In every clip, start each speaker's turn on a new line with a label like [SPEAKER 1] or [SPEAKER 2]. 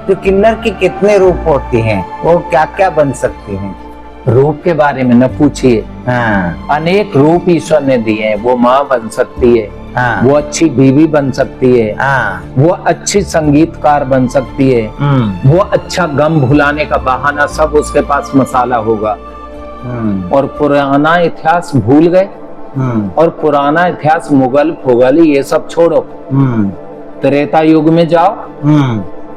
[SPEAKER 1] तो किन्नर की कितने रूप होते हैं, वो क्या क्या बन सकते हैं?
[SPEAKER 2] रूप के बारे में न पूछिए।
[SPEAKER 1] हाँ।
[SPEAKER 2] अनेक रूप ईश्वर ने दिए हैं। वो माँ बन सकती है,
[SPEAKER 1] हाँ।
[SPEAKER 2] वो अच्छी बीवी बन सकती है,
[SPEAKER 1] हाँ।
[SPEAKER 2] वो अच्छी संगीतकार बन सकती है, वो अच्छा गम भुलाने का बहाना, सब उसके पास मसाला होगा। और पुराना इतिहास भूल गए, और पुराना इतिहास मुगल फुगल ये सब छोड़ो, त्रेता युग में जाओ,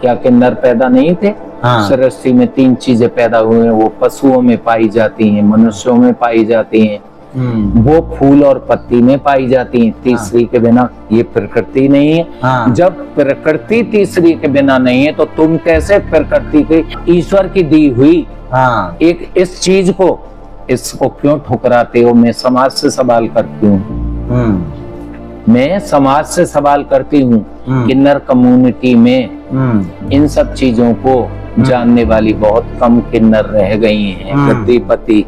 [SPEAKER 2] क्या किन्नर पैदा नहीं थे?
[SPEAKER 1] हाँ।
[SPEAKER 2] सृष्टि में 3 चीजें पैदा हुए हैं, वो पशुओं में पाई जाती हैं, मनुष्यों में पाई जाती हैं, वो फूल और पत्ती में पाई जाती हैं। तीसरी के बिना ये प्रकृति नहीं है।
[SPEAKER 1] हाँ।
[SPEAKER 2] जब प्रकृति तीसरी के बिना नहीं है तो तुम कैसे प्रकृति की, ईश्वर की दी हुई एक इस चीज को, इसको क्यों ठुकराते हो? मैं समाज से सवाल करती हूँ, मैं समाज से सवाल करती हूँ। किन्नर कम्युनिटी में इन सब चीजों को जानने वाली बहुत कम किन्नर रह गई हैं। गद्दीपति,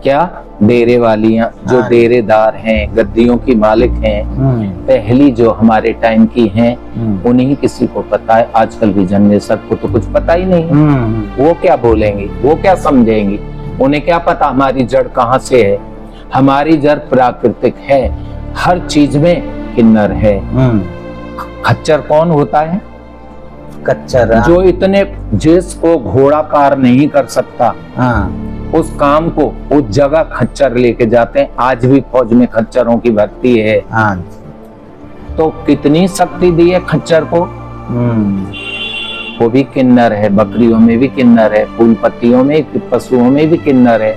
[SPEAKER 2] क्या डेरे वालियां, जो डेरेदार हैं, गद्दियों की मालिक हैं, पहली जो हमारे टाइम की हैं, उन्हीं किसी को पता है। आजकल की जनरेशन को तो कुछ पता ही नहीं। वो क्या बोलेंगी, वो क्या समझेंगी? उन्हें क्या पता हमारी जड़ कहाँ से है? हमारी जड़ प्राकृतिक है, हर चीज में किन्नर है। खच्चर कौन होता है?
[SPEAKER 1] कच्चर,
[SPEAKER 2] जो इतने, जिसको घोड़ा कार नहीं कर सकता, उस काम को उस जगह खच्चर लेके जाते हैं। आज भी फौज में खच्चरों की भर्ती है। तो कितनी शक्ति दी है खच्चर को? वो भी किन्नर है, बकरियों में भी किन्नर है, फूल पत्तियों में, पशुओं में भी किन्नर है।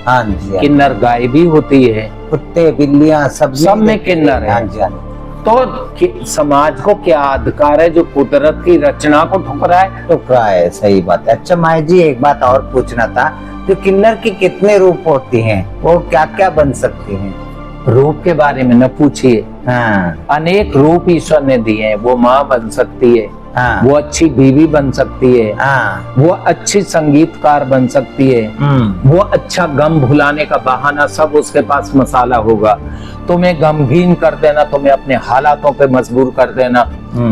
[SPEAKER 2] किन्नर गाय भी होती है,
[SPEAKER 1] कुत्ते बिल्लियां सब
[SPEAKER 2] में किन्नर है। तो समाज को क्या अधिकार है जो कुदरत की रचना को ठुकराए?
[SPEAKER 1] सही बात है। अच्छा माया जी, एक बात और पूछना था, तो किन्नर की कितने रूप होते हैं, वो क्या क्या बन सकते हैं?
[SPEAKER 2] रूप के बारे में न पूछिए। अनेक रूप ईश्वर ने दिए हैं। वो माँ बन सकती है, वो अच्छी बीवी बन सकती है, वो अच्छी संगीतकार बन सकती है, वो अच्छा गम भुलाने का बहाना, सब उसके पास मसाला होगा। तुम्हें गमगीन कर देना, तुम्हें अपने हालातों पे मजबूर कर देना,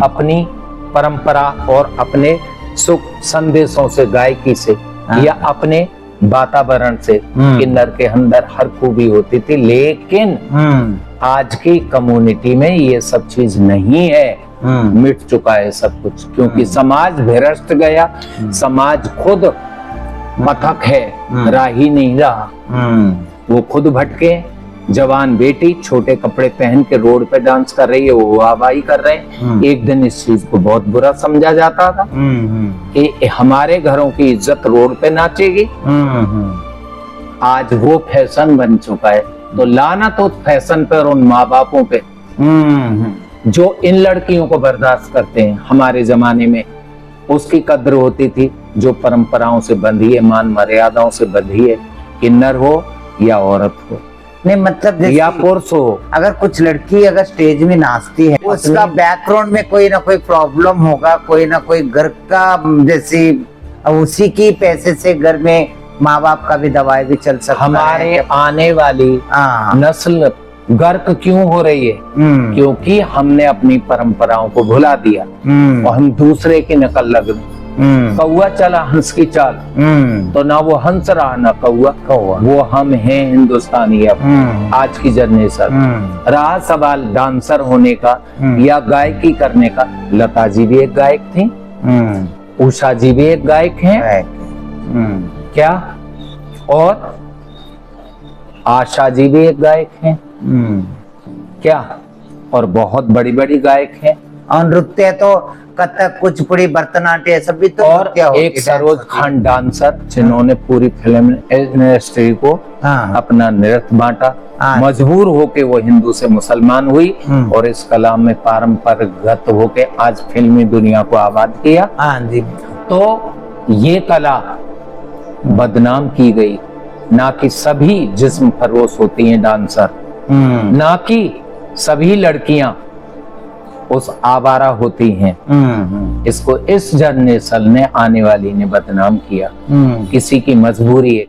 [SPEAKER 2] अपनी परंपरा और अपने सुख संदेशों से, गायकी से, या अपने वातावरण से। किन्नर के अंदर हर खूबी होती थी, लेकिन आज की कम्युनिटी में ये सब चीज नहीं है। मिट चुका है सब कुछ, क्योंकि समाज भ्रष्ट गया। समाज खुद मथक है, राही नहीं रहा। वो खुद भटके। जवान बेटी छोटे कपड़े पहन के रोड पे डांस कर रही है, वो वाहवाही कर रहे हैं। एक दिन इस चीज को बहुत बुरा समझा जाता था कि हमारे घरों की इज्जत रोड पे नाचेगी। आज वो फैशन बन चुका है। तो लानत तो फैशन पर, उन माँ बापों पे जो इन लड़कियों को बर्दाश्त करते हैं। हमारे जमाने में उसकी कद्र होती थी जो परंपराओं से बंधी है, मान मर्यादाओं से बंधी है, किन्नर हो या औरत हो,
[SPEAKER 1] नहीं मतलब
[SPEAKER 2] या पुरुष हो।
[SPEAKER 1] अगर कुछ लड़की अगर स्टेज में नाचती है, उसका बैकग्राउंड में कोई ना कोई प्रॉब्लम होगा, कोई ना कोई घर का, जैसे उसी की पैसे से घर में माँ बाप का भी दवाई भी चल सकता है।
[SPEAKER 2] हमारे आने वाली नस्ल गर्क क्यों हो रही है? क्योंकि हमने अपनी परंपराओं को भुला दिया और हम दूसरे की नकल लग गए। कौआ चला हंस की चाल, तो ना वो हंस रहा ना कौआ। वो हम हैं हिंदुस्तानी। अब आज की जनरेशन रहा सवाल डांसर होने का या गायकी करने का। लता जी भी एक गायक थी, उषा जी भी एक गायक हैं, क्या? और आशा जी भी एक गायक हैं, क्या? और बहुत बड़ी बड़ी गायक हैं।
[SPEAKER 1] और नृत्य तो कथक, कुचिपुड़ी, भरतनाट्यम सब भी तो।
[SPEAKER 2] और एक सरोज खान डांसर, जिन्होंने पूरी फिल्म इंडस्ट्री को अपना नृत्य बांटा। मजबूर होके वो हिंदू से मुसलमान हुई और इस कला में पारंपरिक होके आज फिल्मी दुनिया को आबाद किया। तो ये कला बदनाम की गई। ना कि सभी जिस्म फरोश होती हैं डांसर, ना कि सभी लड़कियां उस आवारा होती हैं। इसको इस जनरेशन ने, आने वाली ने बदनाम किया। किसी की मजबूरी है।